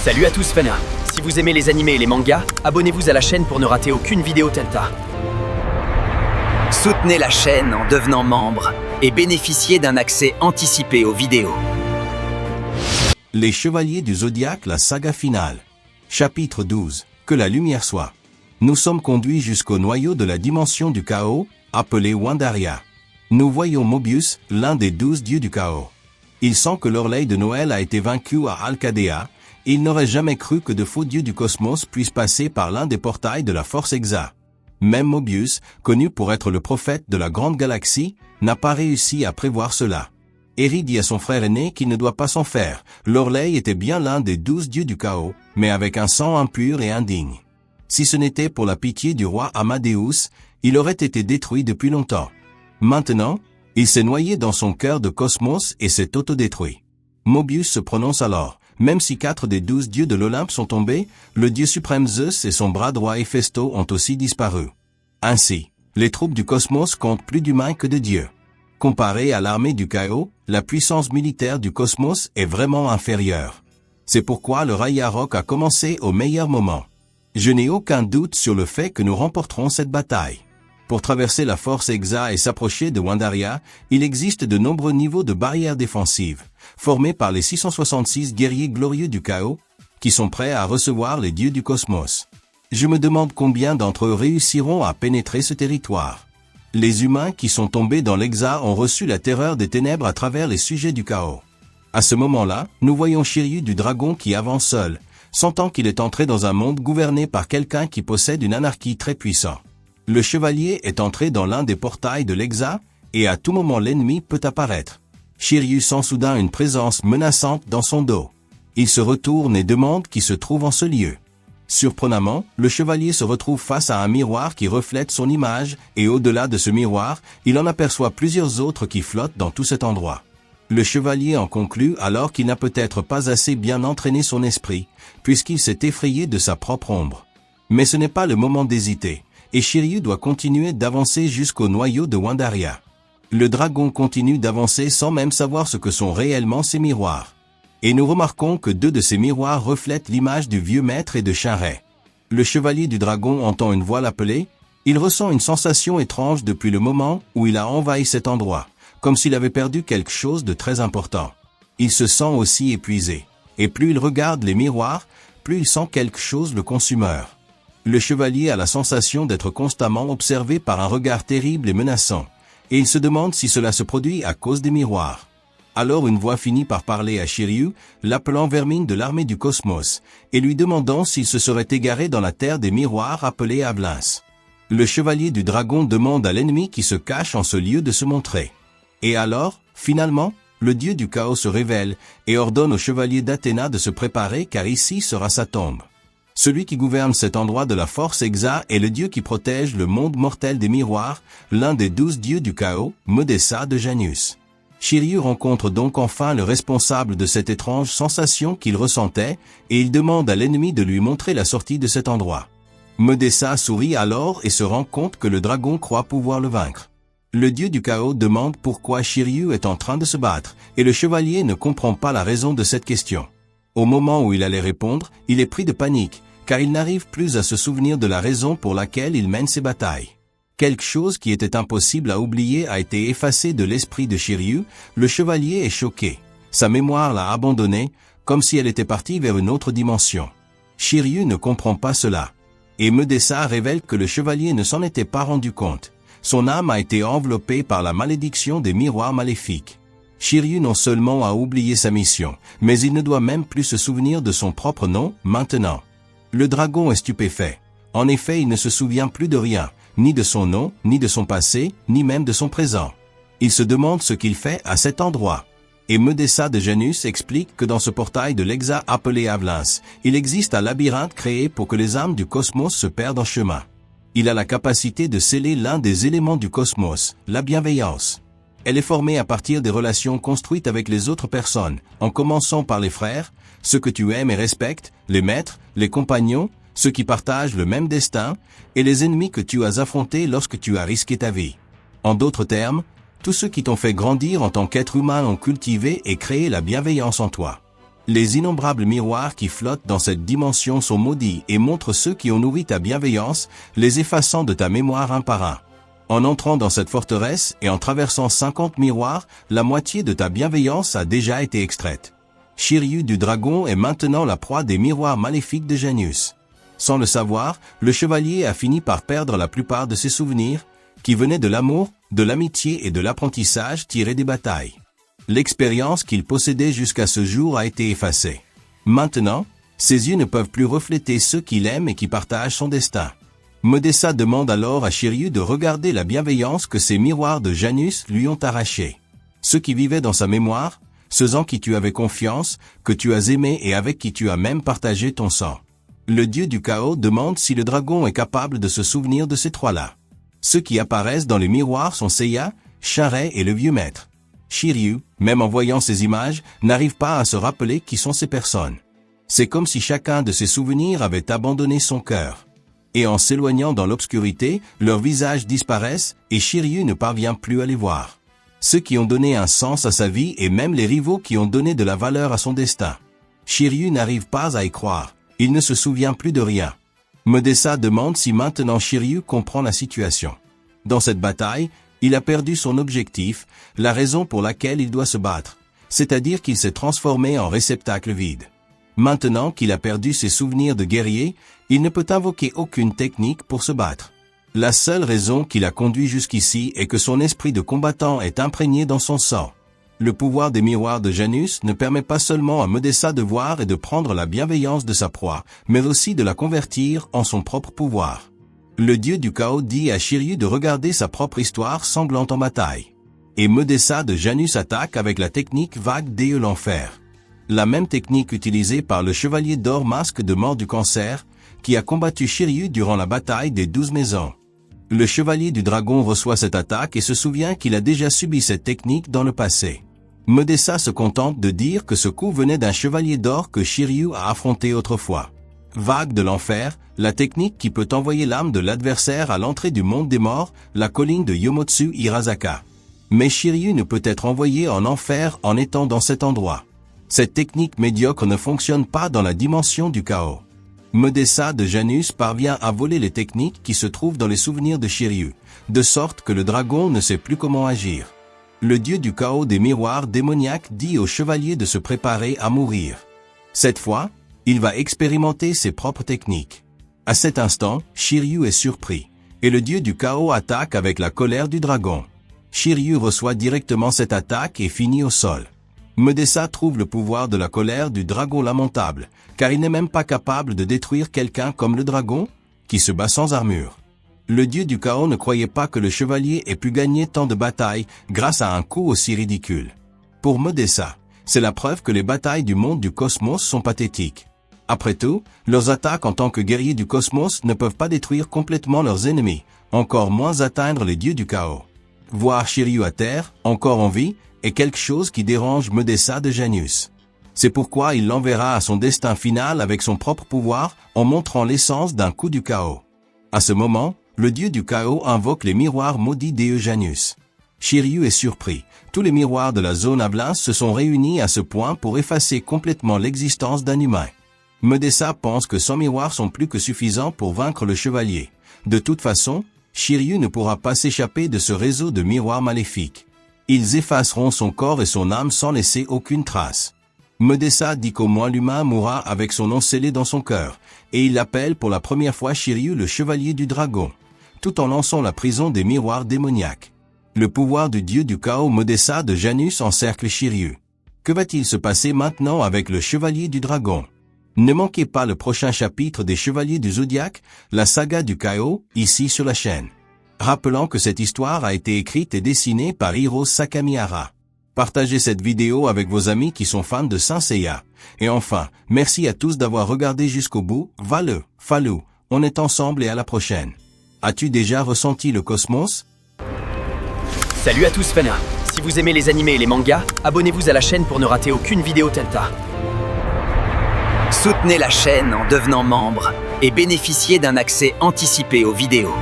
Salut à tous fans. Si vous aimez les animés et les mangas, abonnez-vous à la chaîne pour ne rater aucune vidéo Telta. Soutenez la chaîne en devenant membre et bénéficiez d'un accès anticipé aux vidéos. Les Chevaliers du Zodiaque, la saga finale. Chapitre 12. Que la lumière soit. Nous sommes conduits jusqu'au noyau de la dimension du chaos, appelé Wandaria. Nous voyons Mobius, l'un des 12 dieux du chaos. Il sent que l'Orleille de Noël a été vaincu à Alcadea. Il n'aurait jamais cru que de faux dieux du cosmos puissent passer par l'un des portails de la Force Exa. Même Mobius, connu pour être le prophète de la grande galaxie, n'a pas réussi à prévoir cela. Eri dit à son frère aîné qu'il ne doit pas s'en faire. L'Orleille était bien l'un des 12 dieux du chaos, mais avec un sang impur et indigne. Si ce n'était pour la pitié du roi Amadeus, il aurait été détruit depuis longtemps. Maintenant, il s'est noyé dans son cœur de cosmos et s'est autodétruit. Mobius se prononce alors. Même si 4 des 12 dieux de l'Olympe sont tombés, le dieu suprême Zeus et son bras droit Héphaïstos ont aussi disparu. Ainsi, les troupes du cosmos comptent plus d'humains que de dieux. Comparé à l'armée du chaos, la puissance militaire du cosmos est vraiment inférieure. C'est pourquoi le Ragnarok a commencé au meilleur moment. Je n'ai aucun doute sur le fait que nous remporterons cette bataille. Pour traverser la Force Exa et s'approcher de Wandaria, il existe de nombreux niveaux de barrières défensives, formés par les 666 guerriers glorieux du chaos, qui sont prêts à recevoir les dieux du cosmos. Je me demande combien d'entre eux réussiront à pénétrer ce territoire. Les humains qui sont tombés dans l'Exa ont reçu la terreur des ténèbres à travers les sujets du chaos. À ce moment-là, nous voyons Shiryu du dragon qui avance seul, sentant qu'il est entré dans un monde gouverné par quelqu'un qui possède une anarchie très puissante. Le chevalier est entré dans l'un des portails de l'Exa, et à tout moment l'ennemi peut apparaître. Shiryu sent soudain une présence menaçante dans son dos. Il se retourne et demande qui se trouve en ce lieu. Surprenamment, le chevalier se retrouve face à un miroir qui reflète son image, et au-delà de ce miroir, il en aperçoit plusieurs autres qui flottent dans tout cet endroit. Le chevalier en conclut alors qu'il n'a peut-être pas assez bien entraîné son esprit, puisqu'il s'est effrayé de sa propre ombre. Mais ce n'est pas le moment d'hésiter. Et Shiryu doit continuer d'avancer jusqu'au noyau de Wandaria. Le dragon continue d'avancer sans même savoir ce que sont réellement ces miroirs. Et nous remarquons que 2 de ces miroirs reflètent l'image du vieux maître et de Shinrei. Le chevalier du dragon entend une voix l'appeler. Il ressent une sensation étrange depuis le moment où il a envahi cet endroit, comme s'il avait perdu quelque chose de très important. Il se sent aussi épuisé. Et plus il regarde les miroirs, plus il sent quelque chose le consumeur. Le chevalier a la sensation d'être constamment observé par un regard terrible et menaçant, et il se demande si cela se produit à cause des miroirs. Alors une voix finit par parler à Shiryu, l'appelant Vermine de l'armée du cosmos, et lui demandant s'il se serait égaré dans la terre des miroirs appelée Ablins. Le chevalier du dragon demande à l'ennemi qui se cache en ce lieu de se montrer. Et alors, finalement, le dieu du chaos se révèle, et ordonne au chevalier d'Athéna de se préparer car ici sera sa tombe. Celui qui gouverne cet endroit de la Force Exa est le dieu qui protège le monde mortel des miroirs, l'un des 12 dieux du chaos, Modessa de Janus. Shiryu rencontre donc enfin le responsable de cette étrange sensation qu'il ressentait, et il demande à l'ennemi de lui montrer la sortie de cet endroit. Modessa sourit alors et se rend compte que le dragon croit pouvoir le vaincre. Le dieu du chaos demande pourquoi Shiryu est en train de se battre, et le chevalier ne comprend pas la raison de cette question. Au moment où il allait répondre, il est pris de panique, car il n'arrive plus à se souvenir de la raison pour laquelle il mène ses batailles. Quelque chose qui était impossible à oublier a été effacé de l'esprit de Shiryu, le chevalier est choqué. Sa mémoire l'a abandonné, comme si elle était partie vers une autre dimension. Shiryu ne comprend pas cela. Et Modessa révèle que le chevalier ne s'en était pas rendu compte. Son âme a été enveloppée par la malédiction des miroirs maléfiques. Shiryu non seulement a oublié sa mission, mais il ne doit même plus se souvenir de son propre nom, maintenant. Le dragon est stupéfait. En effet, il ne se souvient plus de rien, ni de son nom, ni de son passé, ni même de son présent. Il se demande ce qu'il fait à cet endroit. Et Modessa de Janus explique que dans ce portail de l'Exa appelé Ablins, il existe un labyrinthe créé pour que les âmes du cosmos se perdent en chemin. Il a la capacité de sceller l'un des éléments du cosmos, la bienveillance. Elle est formée à partir des relations construites avec les autres personnes, en commençant par les frères, ceux que tu aimes et respectes, les maîtres, les compagnons, ceux qui partagent le même destin, et les ennemis que tu as affrontés lorsque tu as risqué ta vie. En d'autres termes, tous ceux qui t'ont fait grandir en tant qu'être humain ont cultivé et créé la bienveillance en toi. Les innombrables miroirs qui flottent dans cette dimension sont maudits et montrent ceux qui ont nourri ta bienveillance, les effaçant de ta mémoire un par un. En entrant dans cette forteresse et en traversant 50 miroirs, la moitié de ta bienveillance a déjà été extraite. Shiryu du dragon est maintenant la proie des miroirs maléfiques de Janus. Sans le savoir, le chevalier a fini par perdre la plupart de ses souvenirs, qui venaient de l'amour, de l'amitié et de l'apprentissage tirés des batailles. L'expérience qu'il possédait jusqu'à ce jour a été effacée. Maintenant, ses yeux ne peuvent plus refléter ceux qu'il aime et qui partagent son destin. Modessa demande alors à Shiryu de regarder la bienveillance que ces miroirs de Janus lui ont arrachée. Ceux qui vivaient dans sa mémoire, ceux en qui tu avais confiance, que tu as aimé et avec qui tu as même partagé ton sang. Le dieu du chaos demande si le dragon est capable de se souvenir de ces trois-là. Ceux qui apparaissent dans les miroirs sont Seiya, Shinrei et le vieux maître. Shiryu, même en voyant ces images, n'arrive pas à se rappeler qui sont ces personnes. C'est comme si chacun de ses souvenirs avait abandonné son cœur. Et en s'éloignant dans l'obscurité, leurs visages disparaissent et Shiryu ne parvient plus à les voir. Ceux qui ont donné un sens à sa vie et même les rivaux qui ont donné de la valeur à son destin. Shiryu n'arrive pas à y croire, il ne se souvient plus de rien. Modessa demande si maintenant Shiryu comprend la situation. Dans cette bataille, il a perdu son objectif, la raison pour laquelle il doit se battre, c'est-à-dire qu'il s'est transformé en réceptacle vide. Maintenant qu'il a perdu ses souvenirs de guerrier, il ne peut invoquer aucune technique pour se battre. La seule raison qui l'a conduit jusqu'ici est que son esprit de combattant est imprégné dans son sang. Le pouvoir des miroirs de Janus ne permet pas seulement à Modessa de voir et de prendre la bienveillance de sa proie, mais aussi de la convertir en son propre pouvoir. Le dieu du chaos dit à Shiryu de regarder sa propre histoire sanglante en bataille. Et Modessa de Janus attaque avec la technique vague de l'enfer. La même technique utilisée par le chevalier d'or masque de mort du cancer, qui a combattu Shiryu durant la bataille des 12 maisons. Le chevalier du dragon reçoit cette attaque et se souvient qu'il a déjà subi cette technique dans le passé. Modessa se contente de dire que ce coup venait d'un chevalier d'or que Shiryu a affronté autrefois. Vague de l'enfer, la technique qui peut envoyer l'âme de l'adversaire à l'entrée du monde des morts, la colline de Yomotsu Hirasaka. Mais Shiryu ne peut être envoyé en enfer en étant dans cet endroit. Cette technique médiocre ne fonctionne pas dans la dimension du chaos. Modessa de Janus parvient à voler les techniques qui se trouvent dans les souvenirs de Shiryu, de sorte que le dragon ne sait plus comment agir. Le dieu du chaos des miroirs démoniaques dit au chevalier de se préparer à mourir. Cette fois, il va expérimenter ses propres techniques. À cet instant, Shiryu est surpris, et le dieu du chaos attaque avec la colère du dragon. Shiryu reçoit directement cette attaque et finit au sol. Modessa trouve le pouvoir de la colère du dragon lamentable, car il n'est même pas capable de détruire quelqu'un comme le dragon, qui se bat sans armure. Le dieu du chaos ne croyait pas que le chevalier ait pu gagner tant de batailles grâce à un coup aussi ridicule. Pour Modessa, c'est la preuve que les batailles du monde du cosmos sont pathétiques. Après tout, leurs attaques en tant que guerriers du cosmos ne peuvent pas détruire complètement leurs ennemis, encore moins atteindre les dieux du chaos. Voir Shiryu à terre, encore en vie, est quelque chose qui dérange Modessa de Janus. C'est pourquoi il l'enverra à son destin final avec son propre pouvoir en montrant l'essence d'un coup du chaos. À ce moment, le dieu du chaos invoque les miroirs maudits de Janus. Shiryu est surpris. Tous les miroirs de la zone Ablin se sont réunis à ce point pour effacer complètement l'existence d'un humain. Modessa pense que 100 miroirs sont plus que suffisants pour vaincre le chevalier. De toute façon, Shiryu ne pourra pas s'échapper de ce réseau de miroirs maléfiques. Ils effaceront son corps et son âme sans laisser aucune trace. Modessa dit qu'au moins l'humain mourra avec son nom scellé dans son cœur, et il appelle pour la première fois Shiryu le chevalier du dragon, tout en lançant la prison des miroirs démoniaques. Le pouvoir du dieu du chaos Modessa de Janus encercle Shiryu. Que va-t-il se passer maintenant avec le chevalier du dragon? Ne manquez pas le prochain chapitre des Chevaliers du Zodiaque, la saga du chaos, ici sur la chaîne. Rappelant que cette histoire a été écrite et dessinée par Hiro Sakamihara. Partagez cette vidéo avec vos amis qui sont fans de Saint Seiya. Et enfin, merci à tous d'avoir regardé jusqu'au bout. Vale, Falou, on est ensemble et à la prochaine. As-tu déjà ressenti le cosmos? Salut à tous fans. Si vous aimez les animés et les mangas, abonnez-vous à la chaîne pour ne rater aucune vidéo Telta. Soutenez la chaîne en devenant membre et bénéficiez d'un accès anticipé aux vidéos.